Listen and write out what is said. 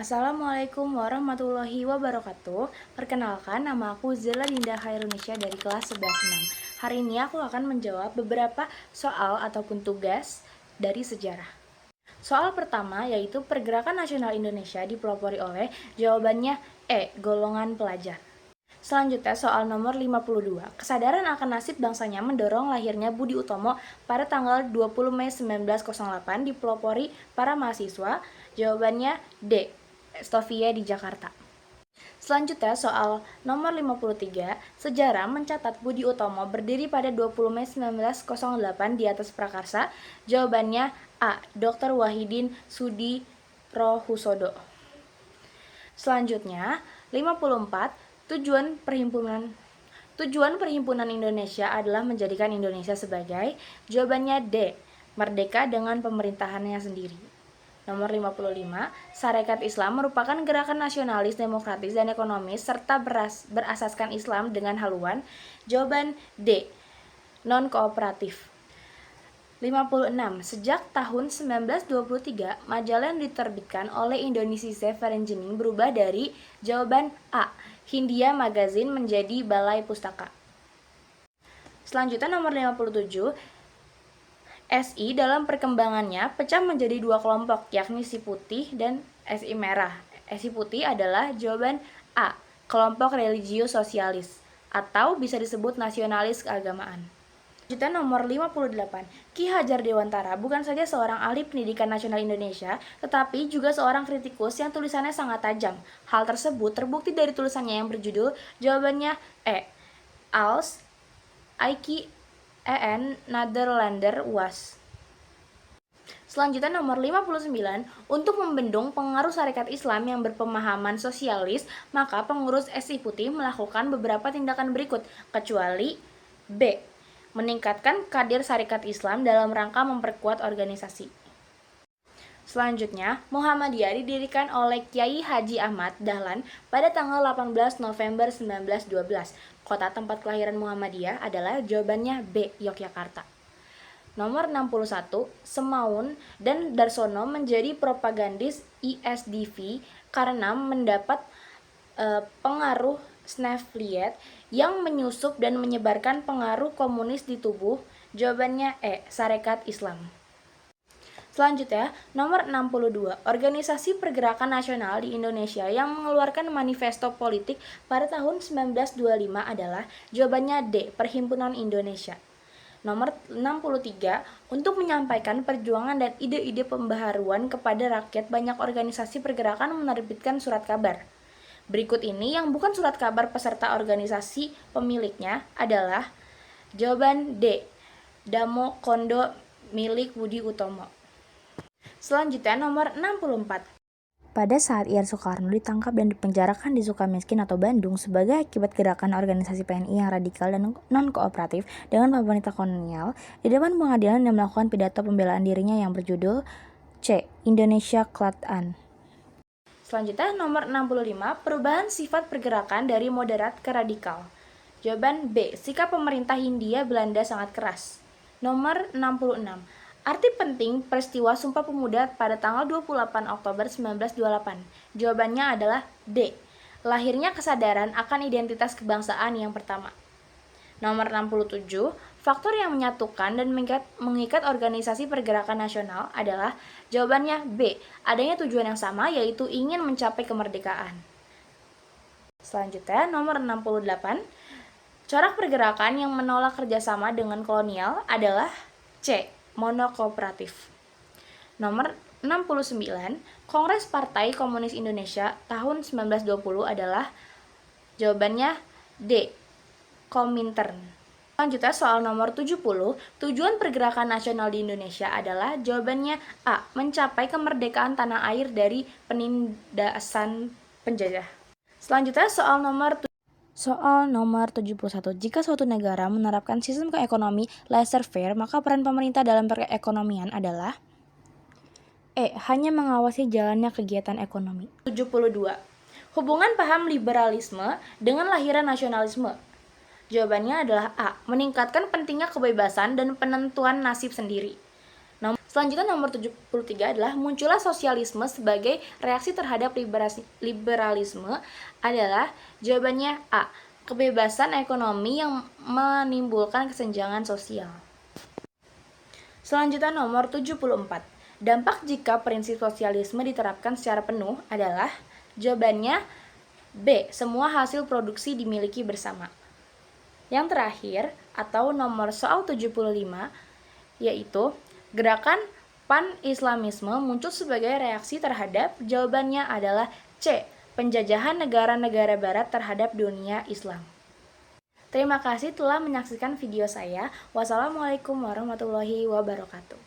Assalamualaikum warahmatullahi wabarakatuh. Perkenalkan, nama aku Zela Dinda Khairunisya dari kelas 11-6. Hari ini aku akan menjawab beberapa soal ataupun tugas dari sejarah. Soal pertama yaitu pergerakan nasional Indonesia dipelopori oleh jawabannya E. Golongan pelajar. Selanjutnya soal nomor 52. Kesadaran akan nasib bangsanya mendorong lahirnya Budi Utomo pada tanggal 20 Mei 1908 dipelopori para mahasiswa. Jawabannya D. Stovia di Jakarta. Selanjutnya soal nomor 53. Sejarah mencatat Budi Utomo berdiri pada 20 Mei 1908 di atas prakarsa. Jawabannya A. Dr. Wahidin Sudirohusodo. Selanjutnya 54. Tujuan Perhimpunan Indonesia adalah menjadikan Indonesia sebagai. Jawabannya D. Merdeka dengan pemerintahannya sendiri. Nomor 55, Sarekat Islam merupakan gerakan nasionalis, demokratis, dan ekonomis serta berasaskan Islam dengan haluan. Jawaban D. Non-kooperatif. 56. Sejak tahun 1923, majalah yang diterbitkan oleh Indonesia Vereniging berubah dari. Jawaban A. Hindia Magazine menjadi Balai Pustaka. Selanjutnya nomor 57. SI dalam perkembangannya pecah menjadi dua kelompok, yakni Si Putih dan SI Merah. SI Putih adalah jawaban A. Kelompok religius sosialis atau bisa disebut nasionalis keagamaan. Selanjutnya nomor 58. Ki Hajar Dewantara bukan saja seorang ahli pendidikan nasional Indonesia, tetapi juga seorang kritikus yang tulisannya sangat tajam. Hal tersebut terbukti dari tulisannya yang berjudul. Jawabannya E. Als Iki En Nederlander was. Selanjutnya nomor 59. Untuk membendung pengaruh Sarekat Islam yang berpemahaman sosialis, maka pengurus SI Putih melakukan beberapa tindakan berikut, kecuali B. Meningkatkan kader Sarekat Islam dalam rangka memperkuat organisasi. Selanjutnya, Muhammadiyah didirikan oleh Kyai Haji Ahmad Dahlan pada tanggal 18 November 1912. Kota tempat kelahiran Muhammadiyah adalah jawabannya B. Yogyakarta. Nomor 61. Semaun dan Darsono menjadi propagandis ISDV karena mendapat pengaruh Snefliet yang menyusup dan menyebarkan pengaruh komunis di tubuh. Jawabannya E. Sarekat Islam. Selanjutnya, nomor 62. Organisasi Pergerakan Nasional di Indonesia yang mengeluarkan manifesto politik pada tahun 1925 adalah. Jawabannya D. Perhimpunan Indonesia. Nomor 63. Untuk menyampaikan perjuangan dan ide-ide pembaharuan kepada rakyat, banyak organisasi pergerakan menerbitkan surat kabar. Berikut ini yang bukan surat kabar peserta organisasi pemiliknya adalah. Jawaban D. Damo Kondo milik Budi Utomo. Selanjutnya nomor 64. Pada saat Ir Soekarno ditangkap dan dipenjarakan di Sukamiskin atau Bandung sebagai akibat gerakan organisasi PNI yang radikal dan non-kooperatif dengan pemerintah kolonial, di depan pengadilan dia melakukan pidato pembelaan dirinya yang berjudul C. Indonesia Klatan. Selanjutnya nomor 65. Perubahan sifat pergerakan dari moderat ke radikal. Jawaban B. Sikap pemerintah Hindia Belanda sangat keras. Nomor 66. Arti penting peristiwa Sumpah Pemuda pada tanggal 28 Oktober 1928. Jawabannya adalah D. Lahirnya kesadaran akan identitas kebangsaan yang pertama. Nomor 67. Faktor yang menyatukan dan mengikat organisasi pergerakan nasional adalah. Jawabannya B. Adanya tujuan yang sama, yaitu ingin mencapai kemerdekaan. Selanjutnya nomor 68. Corak pergerakan yang menolak kerjasama dengan kolonial adalah C. Monokooperatif. Nomor 69. Kongres Partai Komunis Indonesia tahun 1920 adalah. Jawabannya D. Komintern. Selanjutnya soal nomor 70. Tujuan pergerakan nasional di Indonesia adalah. Jawabannya A. Mencapai kemerdekaan tanah air dari penindasan penjajah. Selanjutnya soal nomor 71. Jika suatu negara menerapkan sistem ekonomi laissez-faire, maka peran pemerintah dalam perekonomian adalah. E. Hanya mengawasi jalannya kegiatan ekonomi. 72. Hubungan paham liberalisme dengan lahiran nasionalisme. Jawabannya adalah A. Meningkatkan pentingnya kebebasan dan penentuan nasib sendiri. Selanjutnya nomor 73 adalah munculnya sosialisme sebagai reaksi terhadap liberalisme adalah jawabannya A. Kebebasan ekonomi yang menimbulkan kesenjangan sosial. Selanjutnya nomor 74. Dampak jika prinsip sosialisme diterapkan secara penuh adalah jawabannya B. Semua hasil produksi dimiliki bersama. Yang terakhir atau nomor soal 75 yaitu gerakan pan-islamisme muncul sebagai reaksi terhadap jawabannya adalah C. Penjajahan negara-negara barat terhadap dunia Islam. Terima kasih telah menyaksikan video saya. Wassalamualaikum warahmatullahi wabarakatuh.